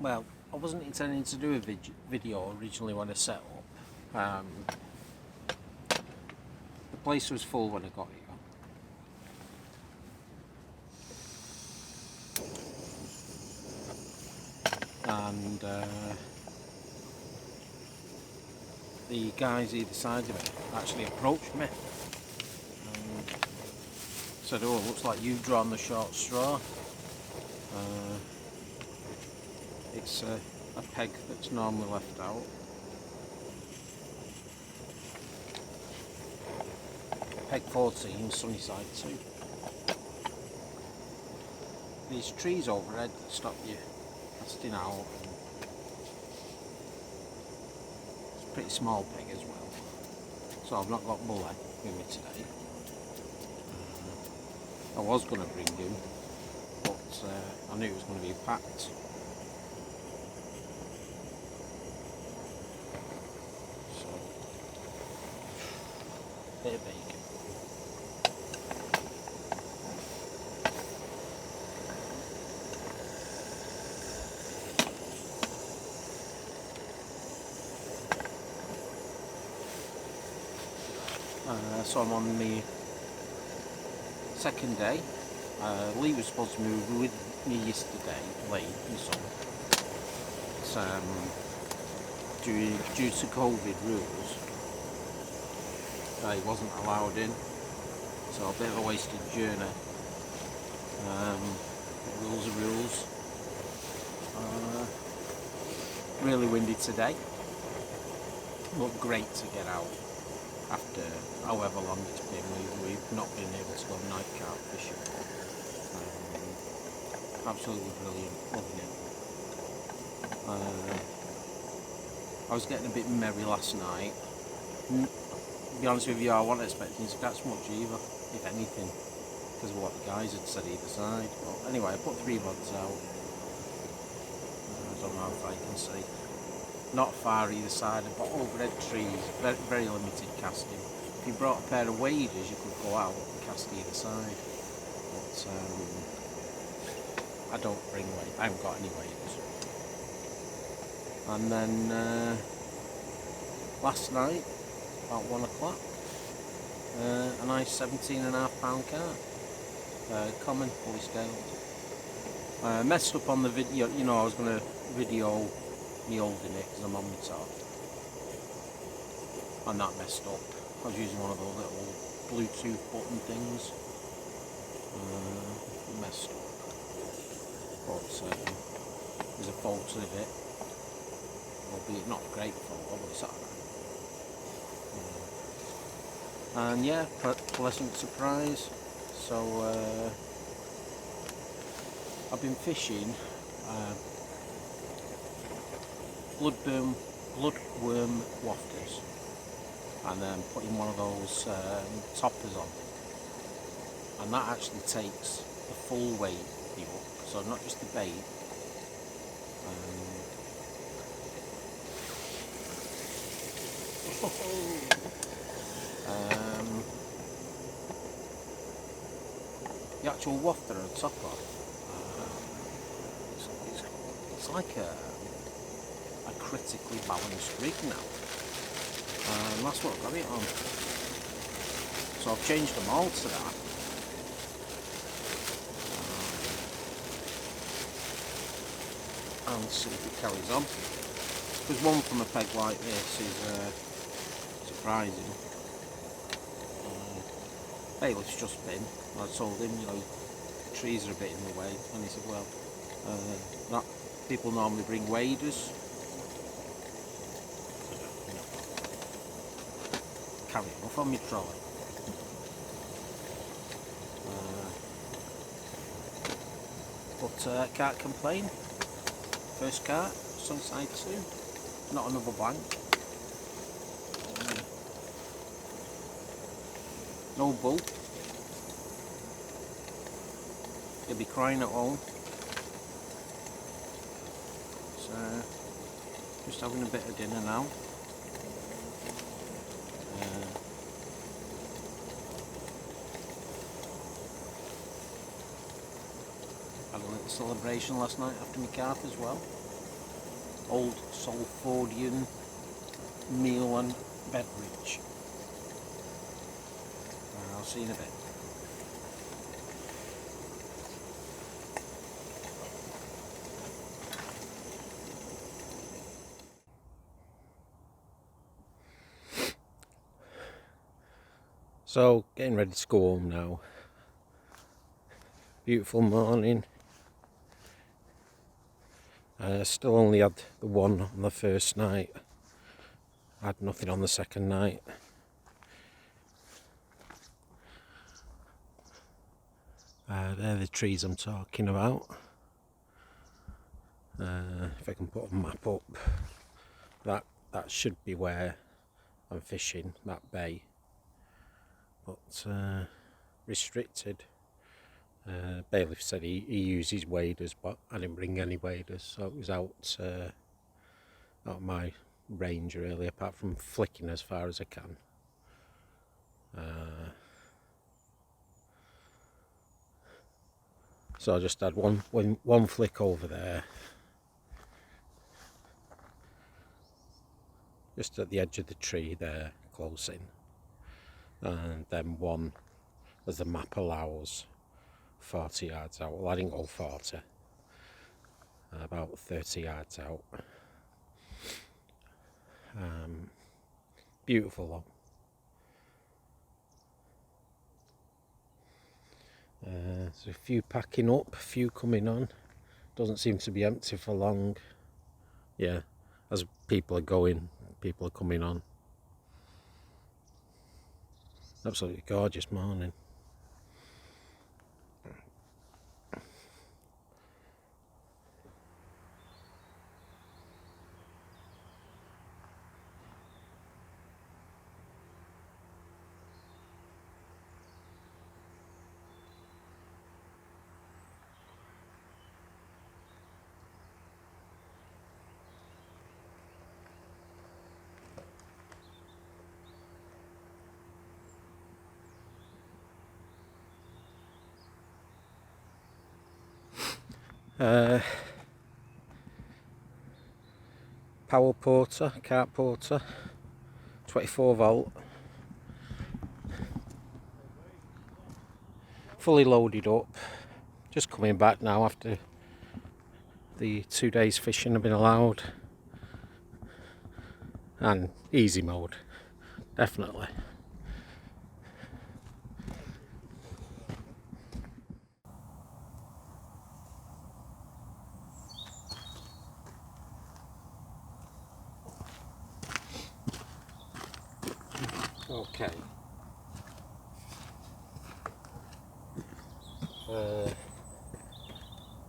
Well, I wasn't intending to do a video originally when I set up. The place was full when I got here. And the guys either side of me actually approached me and said, "Oh, looks like you've drawn the short straw. It's a peg that's normally left out." Peg 14, Sunnyside2. These trees overhead that stop you casting out. It's a pretty small peg as well. So I've not got bullet with me today. I was going to bring him, but I knew it was going to be packed. So, bit of bacon. So I'm on the second day. Lee was supposed to move with me yesterday, Lee, my son. It's, due to COVID rules, he wasn't allowed in, so a bit of a wasted journey. Rules are rules. Really windy today. Looked great to get out after however long it's been. We've not been able to go night carp fishing. Absolutely brilliant, loving it. I was getting a bit merry last night. To be honest with you, I wasn't expecting to catch much either, if anything, because of what the guys had said either side. But anyway, I put 3 rods out. I don't know if I can see. Not far either side, but overhead trees, very, very limited casting. If you brought a pair of waders, you could go out and cast either side. But I don't bring waders, I haven't got any waders. And then last night, about 1 o'clock, a nice 17.5 carp, common, fully scaled. Messed up on the video, you know, I was going to video me holding it because I'm on my top, and that messed up. I was using one of those little Bluetooth button things. Messed up, but there's a photo of it, albeit not a great photo, but it's alright. And yeah, pleasant surprise. So I've been fishing bloodworm wafters, and then putting one of those toppers on, and that actually takes the full weight of the hook, so not just the bait. The actual wafter and topper, it's like a critically balanced rig now, and that's what I've got it on. So I've changed them all to that. And see if it carries on, because one from a peg like this is surprising. Bailiff's just been, I told him, you know, the trees are a bit in the way, and he said, well, people normally bring waders. Carry off on my trolley. But can't complain. First carp, Sunnyside2, not another blank. No bull. He'll be crying at home. So, just having a bit of dinner now. Had a little celebration last night after my carp as well. old Salfordian meal and beverage. I'll see you in a bit. So, getting ready to go home now. Beautiful morning. Still only had the one on the first night. I had nothing on the second night. They're the trees I'm talking about. If I can put a map up, that should be where I'm fishing, that bay. But restricted. Bailiff said he uses waders, but I didn't bring any waders, so it was out of my range really, apart from flicking as far as I can. So I just had one flick over there, just at the edge of the tree there, close in, and then one, as the map allows, 40 yards out. Well, I didn't go 40, about 30 yards out. Beautiful though. There's a few packing up, a few coming on. Doesn't seem to be empty for long. Yeah, as people are going, people are coming on. Absolutely gorgeous morning. Power porter, carp porter, 24 volt, fully loaded up. Just coming back now after the 2 days fishing have been allowed, and easy mode, definitely. Okay.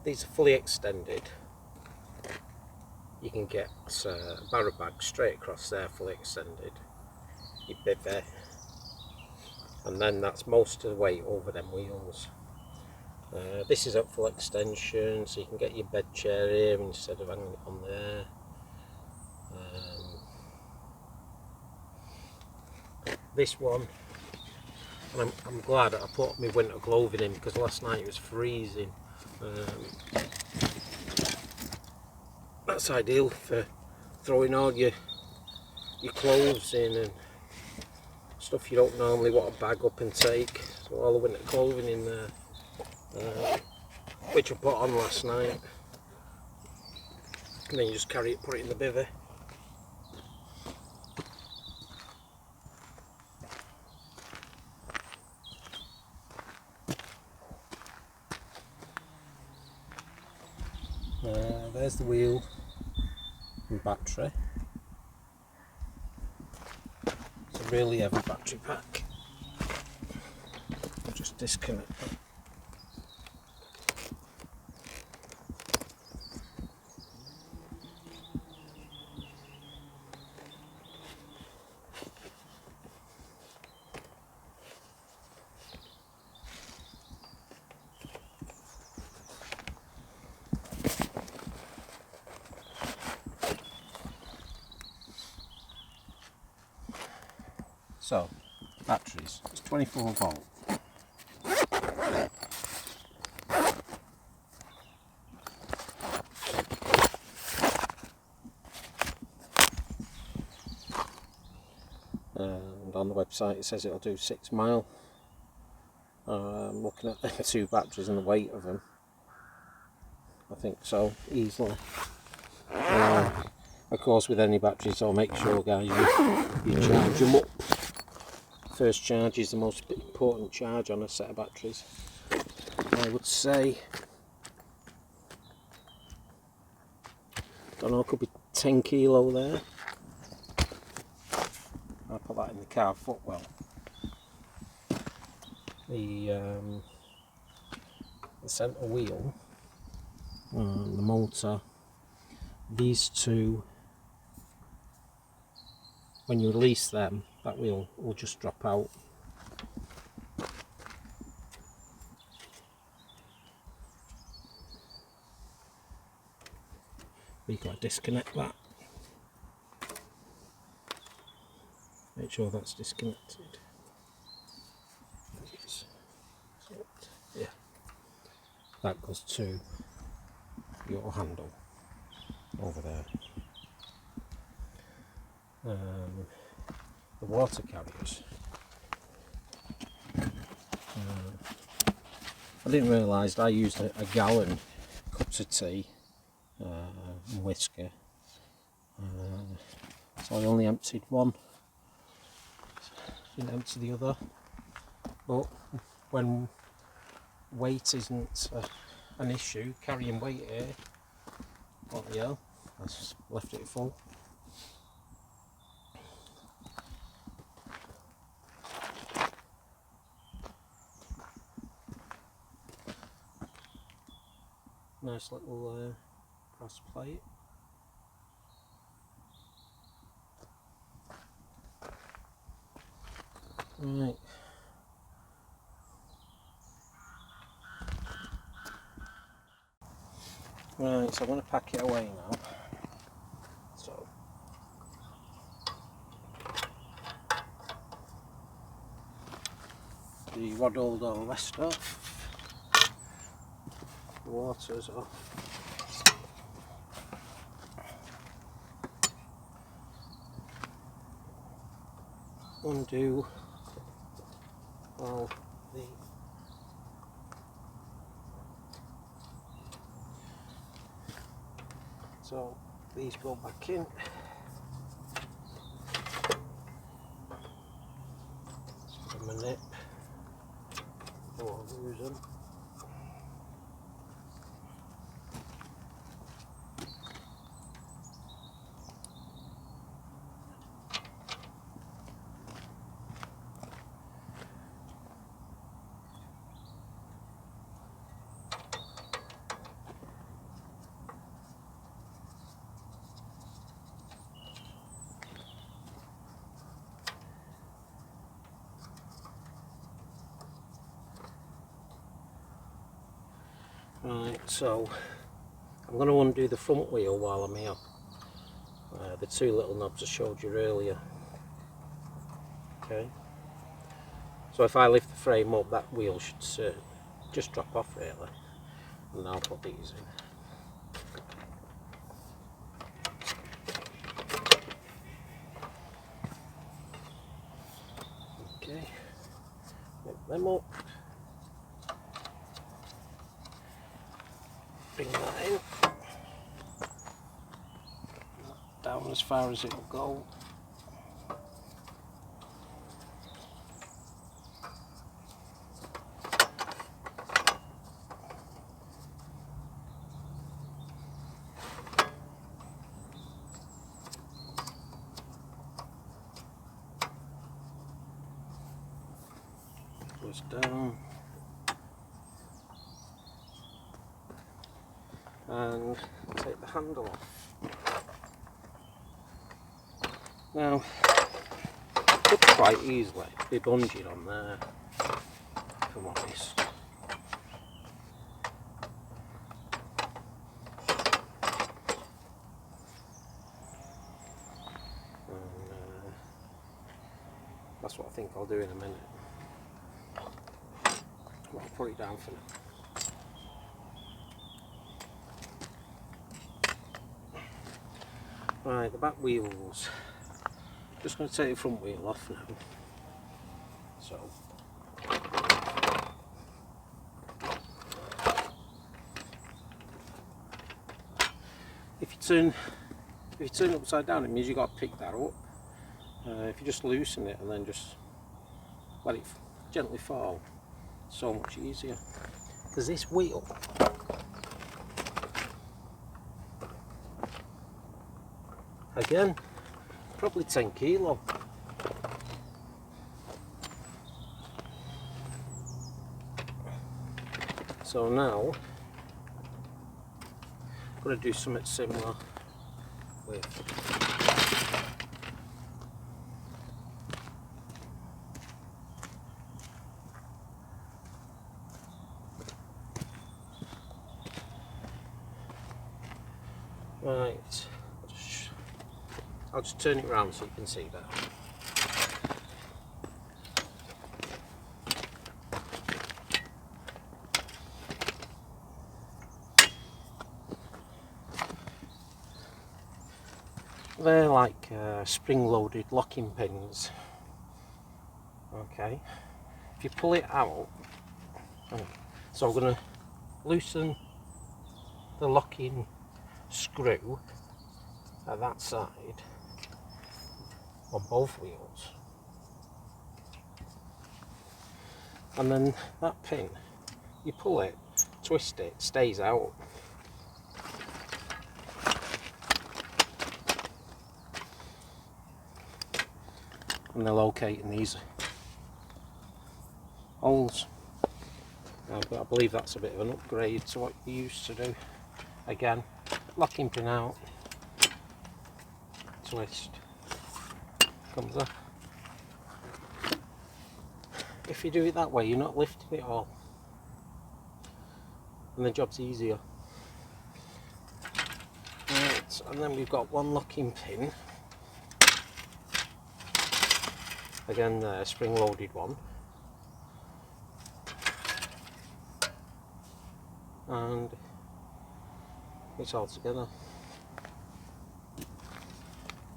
These are fully extended. You can get a barrow bag straight across there, fully extended. Your bivvy, and then that's most of the weight over them wheels. This is at full extension, so you can get your bed chair here instead of hanging it on there. This one, and I'm glad that I put my winter clothing in, because last night it was freezing. That's ideal for throwing all your clothes in and stuff you don't normally want to bag up and take. So all the winter clothing in there, which I put on last night, and then you just carry it, put it in the bivvy. There's the wheel and battery. It's a really heavy battery pack. I'll just disconnect that. So, batteries, it's 24 volt. on the website it says it'll do 6 mile. Looking at the 2 batteries and the weight of them, I think so, easily. Of course, with any battery, so make sure, guys, you charge them up. First charge is the most important charge on a set of batteries. I would say, don't know, could be 10 kilo there. I'll put that in the car footwell. The centre wheel, the motor, these two, when you release them, that wheel will just drop out. You've got to disconnect that. Make sure that's disconnected. Yeah, that goes to your handle over there. The water carriers. I didn't realise I used a gallon cups of tea and whiskey, so I only emptied one, didn't empty the other. But when weight isn't an issue, carrying weight here, what the hell, I just left it full. Nice little brass plate. Right. Right, so I'm going to pack it away now. So the rod holder rest off, the water's off, undo all the so these go back in. Let's give them a nip. Don't want to lose them. Right, so I'm going to undo the front wheel while I'm here. The 2 little knobs I showed you earlier. Okay. So if I lift the frame up, that wheel should just drop off really. And I'll put these in. Okay. Lift them up. Bring that in, down as far as it'll go. Goes down. And take the handle off. Now, it's quite easily be bungeed on there, if I'm honest. And that's what I think I'll do in a minute. I'll put it down for now. Right, the back wheels. Just going to take the front wheel off now. So if you turn it upside down, it means you've got to pick that up. If you just loosen it and then just let it gently fall, so much easier. Because this wheel, again, probably 10 kilo. So now I'm going to do something similar with right. I'll just turn it around so you can see that. They're like spring-loaded locking pins. Okay, if you pull it out, so I'm going to loosen the locking screw at that side on both wheels, and then that pin, you pull it, twist it, stays out. And they're located in these holes. But I believe that's a bit of an upgrade to what you used to do. Again, locking pin out, twist, comes up. If you do it that way, you're not lifting it all, and the job's easier. Right, and then we've got one locking pin. Again, the spring-loaded one, and it's all together.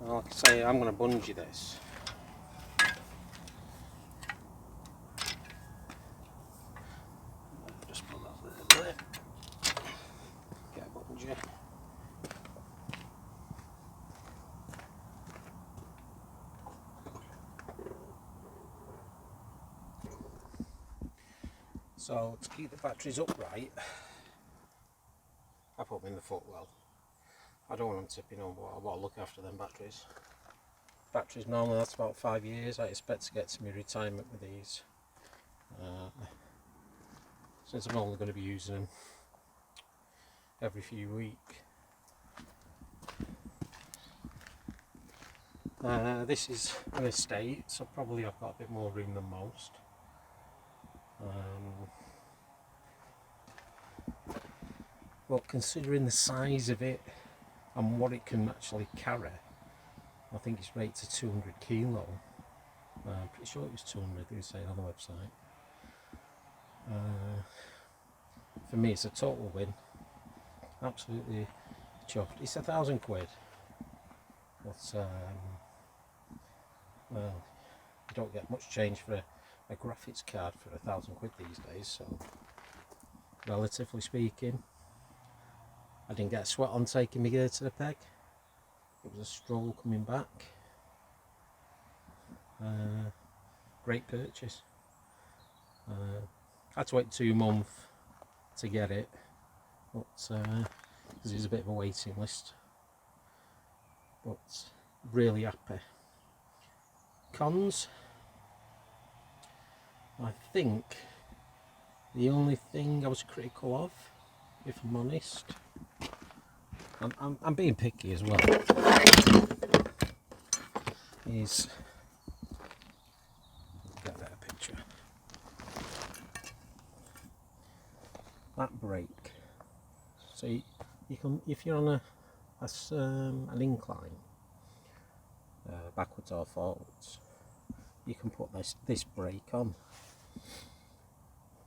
And like I say, I'm going to bungee this. Just put that there. Get a bungee. So to keep the batteries upright, I put them in the footwell. I don't want them tipping over, I want to look after them batteries. Batteries normally that's about 5 years. I expect to get to my retirement with these. Since I'm only going to be using them every few weeks. This is an estate, so probably I've got a bit more room than most. But considering the size of it and what it can actually carry, I think it's rated to 200 kilo. I'm pretty sure it was 200, they say on the website. For me, it's a total win. Absolutely chuffed. It's £1,000, but well, you don't get much change for a graphics card for £1,000 these days. So, relatively speaking, I didn't get a sweat on taking my gear to the peg. It was a stroll coming back. Great purchase. I had to wait 2 months to get it, but because there's a bit of a waiting list. But really happy. Cons, I think the only thing I was critical of, if I'm honest, I'm being picky as well, is, get a better picture, that brake. So you can, if you're on an incline, backwards or forwards, you can put this brake on,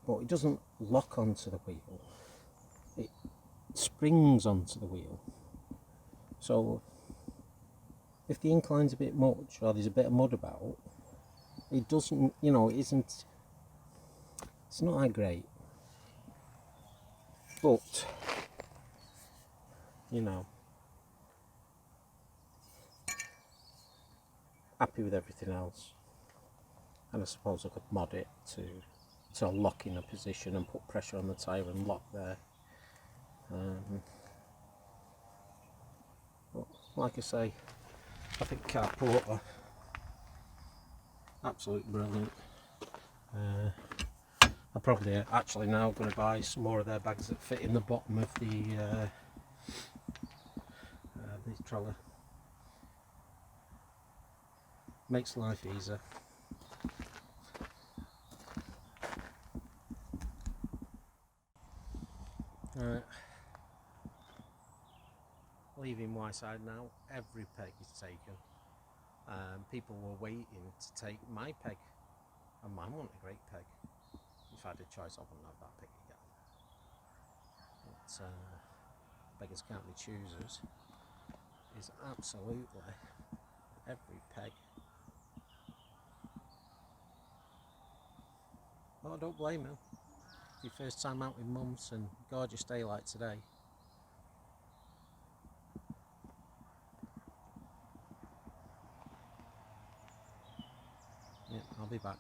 but it doesn't lock onto the wheel, it springs onto the wheel. So if the incline's a bit much or there's a bit of mud about, it doesn't, you know, it isn't, it's not that great, but you know, happy with everything else. And I suppose I could mod it to lock in a position and put pressure on the tyre and lock there. But like I say, I think carp are absolutely brilliant. I'm probably actually now going to buy some more of their bags that fit in the bottom of the trolley. Makes life easier. Leaving Wyreside now. Every peg is taken. People were waiting to take my peg, and mine wasn't a great peg. If I had a choice, I wouldn't have that peg again. But beggars can't be choosers. Is absolutely every peg. Well, I don't blame you. Your first time out with mums and gorgeous day like today. Yeah, I'll be back.